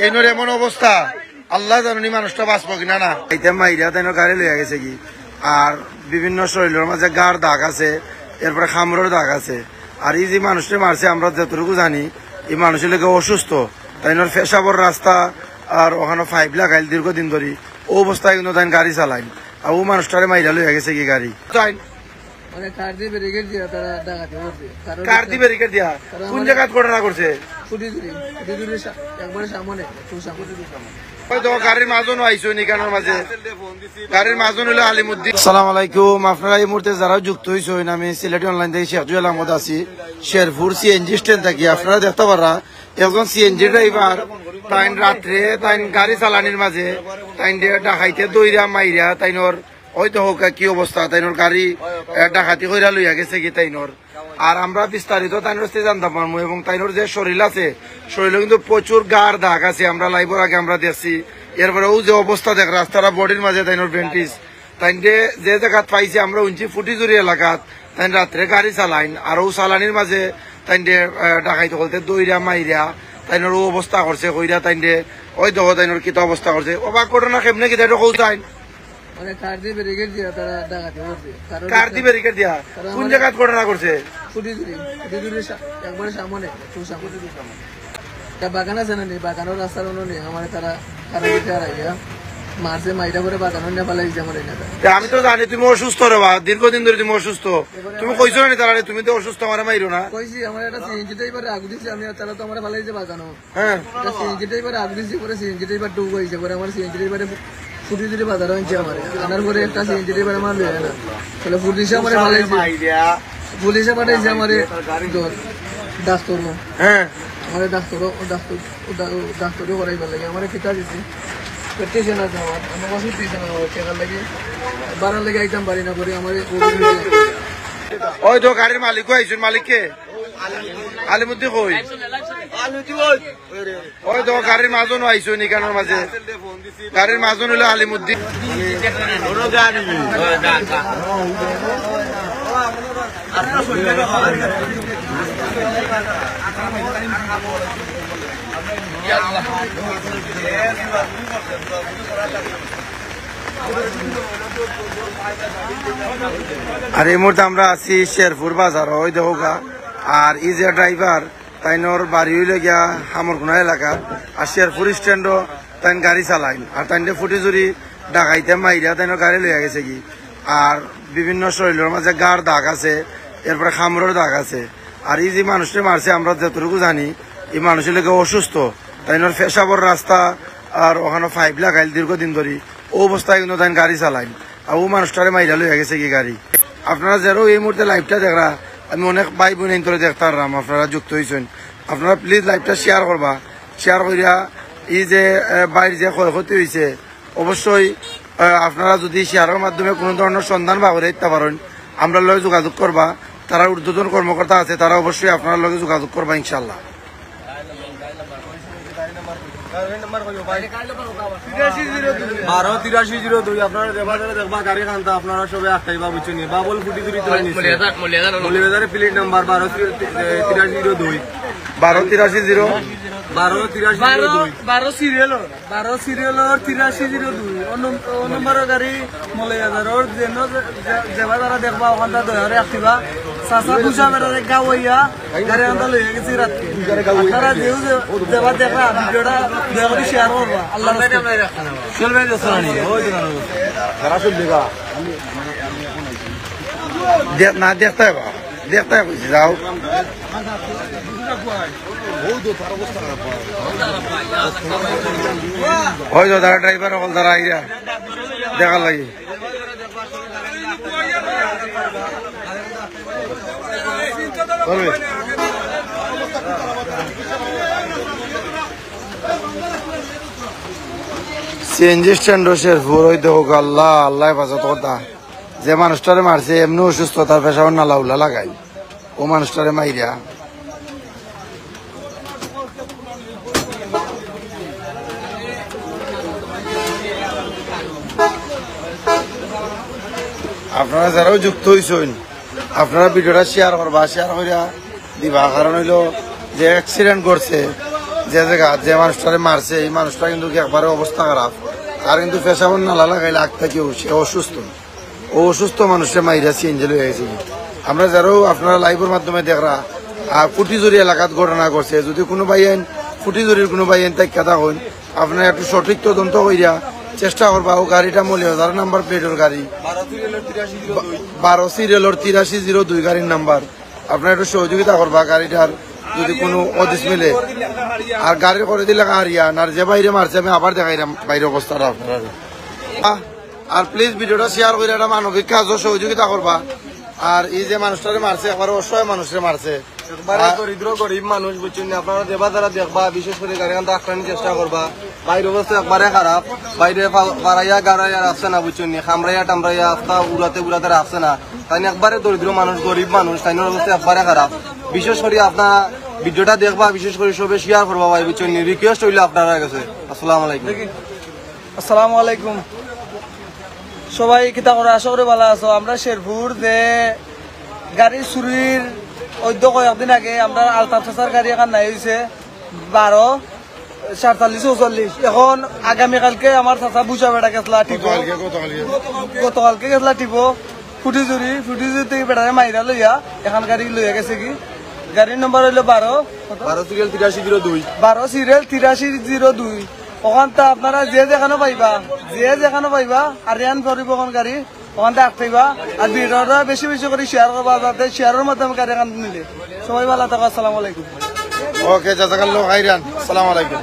এইনোর এমন অবস্থা আল্লাহ জানি মানুষটা বাঁচবো কিনা না। এইটা মাইরা তাই গাড়ি লইয়া গেছে কি, আর বিভিন্ন শরীরের মাঝে গার দাগ আছে, এরপরে খামরের দাগ আছে। আর এই যে মানুষটা মারছে আমরা যতটুকু জানি এই মানুষের লোক অসুস্থ, তাই পেশাবর রাস্তা আর ওখানে পাইপ লাগাইল দীর্ঘদিন ধরে ও অবস্থায় কিন্তু তাই গাড়ি চালাইন, আর ও মানুষটারে মাইরা লইয়া গেছে কি গাড়ি। কার দি ব্যারিকেড দিয়া কোন জায়গায় ঘটনা করছে? গাড়ির মাজন আইসো নিকানোর মাঝে, গাড়ির মাজন হলো আলিমুদ্দিন। আসসালামু আলাইকুম, আপনারা এই মুহূর্তে যারা যুক্ত হয়েছেন, আমি সিলেটি অনলাইন থেকে শেখ জুয়েল আহমদ আছি, শেরপুর সিএনজি স্ট্যান্ড থাকি। আপনারা দেখতে পারা একজন সিএনজি ড্রাইভার তাইন রাত্রে তাইন গাড়ি চালানির মাঝে তাইন ডাকাইতে দইরা মাইরা তাইনর হয়তো হোক কি অবস্থা, তাইনর গাড়ি ডাকাতি কইরা লইয়া গেছে কি তাইনর। আর আমরা বিস্তারিত তাইনর জানতাম পারবো, এবং তাইনর যে শরীর আছে শরীরে কিন্তু প্রচুর গার দাগ আছে, আমরা লাইভর আগে আমরা দেখছি। এরপরে ও যে অবস্থা দেখ রাস্তাটা বডির মাঝে তাইনর ব্যান্ডেজ, তাই যে জায়গাত পাইছে আমরা উঞ্চি ফুটিজুরি এলাকাত তাই রাত্রে গাড়ি চালাইন, আর ও চালানির মাঝে তাই ডাকাইতে বলতে দইরা মাইরা তাইনর ও অবস্থা করছে কইরা তাই ওই দেহ তাইনর কিতা অবস্থা করছে। অবাক ঘটনা কেমনে কি তাই কৌতাইন কার দি ব্যারিকেড দিয়া কোন জায়গায় ঘটনা করছে? বাগান আছে না, বাগানের রাস্তার নেই আমার তারা মারছে মাইটা করে বাগানের নেপালে আমার। আমি তো জানি তুমি অসুস্থ রে বা দীর্ঘদিন ধরে তুমি অসুস্থ, তুমি কইছো না তারা তুমি তো অসুস্থ, আমার মাইরো না কইছি। আমার একটা সিএনজি ড্রাইভার আগু দিচ্ছে, আমি তারা তো আমার ভালো হয়েছে বাগানো। হ্যাঁ, সিএনজি ড্রাইভার আগু দিচ্ছে করে সিএনজি ড্রাইভার ডুব হয়েছে করে আমার সিএনজি ড্রাইভারে ফুটি যদি বাজার হয়েছে আমার আনার পরে একটা সিএনজি ড্রাইভার আমার লয়ে না, তাহলে পুলিশে আমার ভালো হয়েছে, পুলিশে পাঠাইছে আমার ডাক্তার। হ্যাঁ, আমার ডাক্তারও করাইবার লাগে আমার কিতা দিছি টেনশন আছে আমার, আমার ওষুধ দিয়েছে না টেকার লাগে বাড়ার লাগে আইতাম পারি না করে আমার। ওই তো গাড়ির মালিক আইসুন, মালিককে আলিমুদ্দিন কই, ওই তো গাড়ির মাজন আইসো নিকানোর মাঝে, গাড়ির মাজন হলো আলিমুদ্দিন। আর এই মুহূর্তে আমরা আছি শেরপুর বাজার, ওই দেখো গা। আর এই যে ড্রাইভার তাইনর বাড়ি হইলে গিয়া হামরকুনা এলাকা, আর শেরপুর স্ট্যান্ডও তাইন গাড়ি চালাইন, আর তাইন ফুটিজুরি ডাকাইতে মাইরা তাইনর গাড়ি লইয়া গেছে কি। আর বিভিন্ন শরীরের মাঝে গার দাগ আছে, এরপরে খামরের দাগ আছে। আর এই যে মানুষটা মারছে আমরা যতটুকু জানি এই মানুষের লোক অসুস্থ, তাইনর পেশাবর রাস্তা আর ওখানে পাইপ লাগাইল দীর্ঘদিন ধরে ও অবস্থায় কিন্তু তাই গাড়ি চালাইন, আর ও মানুষটারে মাইরা লইয়া গেছে কি গাড়ি। আপনারা যারা এই মুহূর্তে লাইভটা দেখরা, আমি অনেক ভাই বোন ধরে দেখতাম আপনারা যুক্ত হয়েছেন, আপনারা প্লিজ লাইভটা শেয়ার করবা। শেয়ার করিয়া এই যে বাইরে যে ক্ষয়ক্ষতি হয়েছে অবশ্যই আপনারা যদি শেয়ারের মাধ্যমে কোনো ধরনের সন্ধান বা করে দিতে পারেন আমরা লগে যোগাযোগ করবা। তারা ঊর্ধ্বতন কর্মকর্তা আছে, তারা অবশ্যই আপনার লগে যোগাযোগ করবা ইনশাল্লাহ। 128302 আপনারা দেখবা গাড়ি খান্তা আপনারা সবাই আটটাইবা বুঝছেন, বাবল ফুটি দুরি মলিবাজারের প্লেট নাম্বার 128302 12 সিরিয়ালর 8302 নম্বরের গাড়ি মলিবাজারের যেন যেবা যারা দেখবা ওখানটা দয়ারে আসিবা সাসা পুষা বেড়ারে গাওয়াইয়া গাড়ি আনতে লইয়া গেছি রাত্রে। আপনারা যেও যেবা দেখবা ভিডিওটা দয়া করে শেয়ার করবা। আল্লাহ চলবে না দেখতে দেখতে যাও হয়তো তারা ড্রাইভার হল তারা আইরা দেখার লাগে। সিএনজি স্ট্যান্ড শেরপুর, ওই দেখো আল্লাহ আল্লাহ বাঁচাত কথা। যে মানুষটারে মারছে এমনি অসুস্থ, তার পেশাবার নালা উল্লা লাগাই ও মানুষটারে মাইরা। আপনারা যারাও যুক্ত হয়েছেন আপনারা ভিডিওটা শেয়ার করবা, শেয়ার করিয়া দিবা। কারণ হইল যে অ্যাক্সিডেন্ট করছে যে জায়গা যে মানুষটারে মারছে এই মানুষটা কিন্তু একবারে অবস্থা খারাপ, আর কিন্তু পেশাবন নালা লাগাইলে আগ থেকেও সে অসুস্থ, ও অসুস্থ মানুষের মাইরা সিএনজি হয়ে গেছে। আমরা যারাও আপনারা লাইভের মাধ্যমে দেখরা আর ফুটিজুরি এলাকাত ঘটনা করছে, যদি কোনো ভাইয়েন ফুটিজুরির কোনো ভাইয়েন তাই কথা হন, আপনারা একটু সঠিক তদন্ত করিয়া চেষ্টা করবা। ও গাড়িটা মৌলিবাজার নাম্বার প্লেটের গাড়ি, 12 সিরিয়ালের 8302 গাড়ির নাম্বার। আপনারা একটু সহযোগিতা করবা গাড়িটার যদি কোনো অদিস মিলে, আর গাড়ি করে দিলে হারিয়ান, আর যে বাইরে মারছে আমি আবার দেখাইলাম বাইরে অবস্থাটা আপনারা। আর প্লিজ ভিডিওটা শেয়ার করে একটা মানবিক কাজও সহযোগিতা করবা। আর এই যে মানুষটারে মারছে একবার অসহায় মানুষের মারছে, দরিদ্র গরিব মানুষ বুঝছেন, আপনারা দেবা যারা দেখবা বিশেষ করে গাড়ি আনতে আক্রান্ত চেষ্টা করবা। বাইরে অবস্থা একবারে খারাপ, বাইরে বাড়াইয়া গাড়াইয়া রাখছে না বুঝছেন, খামরাইয়া টামরাইয়া আস্তা উড়াতে উড়াতে রাখছে না। তাই একবারে দরিদ্র মানুষ গরিব মানুষ, তাই অবস্থা একবারে খারাপ। বিশেষ করে আপনার ভিডিওটা দেখবা, বিশেষ করে সবে শেয়ার করবা ভাই বুঝছেন, রিকোয়েস্ট হইলে আপনারা কাছে। আসসালামু আলাইকুম। আসসালামু আলাইকুম সবাই, কিতা করে আশা করে ভালো আছো। আমরা শেরপুর যে গাড়ি চুরির কয়েকদিন আগে আমরা আলতাফ চাচার গাড়ি এখন নাই হয়েছে 12:47-44। এখন আগামীকালকে আমার চাচা বুঝা বেড়া গেছলা টিপো, গতকালকে গেছলা টিপো ফুটিজুরি থেকে বেড়ারে মাইরা লইয়া এখন গাড়ি লইয়া গেছে কি। গাড়ির নম্বর হইলো 12 সিরিয়াল 8302। ওখান তা আপনারা যে যেখানে পাইবা আরিয়ান পরিবহন গাড়ি ওখান থেকে আটকাইবা। আর ভিডিওটা বেশি বেশি করে শেয়ার করবা, যাতে শেয়ারের মাধ্যমে গাড়ি এখান নিলে। সবাই ভালো থাকো, আসসালামু আলাইকুম। ওকে, জাযাকাল্লাহু খাইরান, আসসালামু আলাইকুম।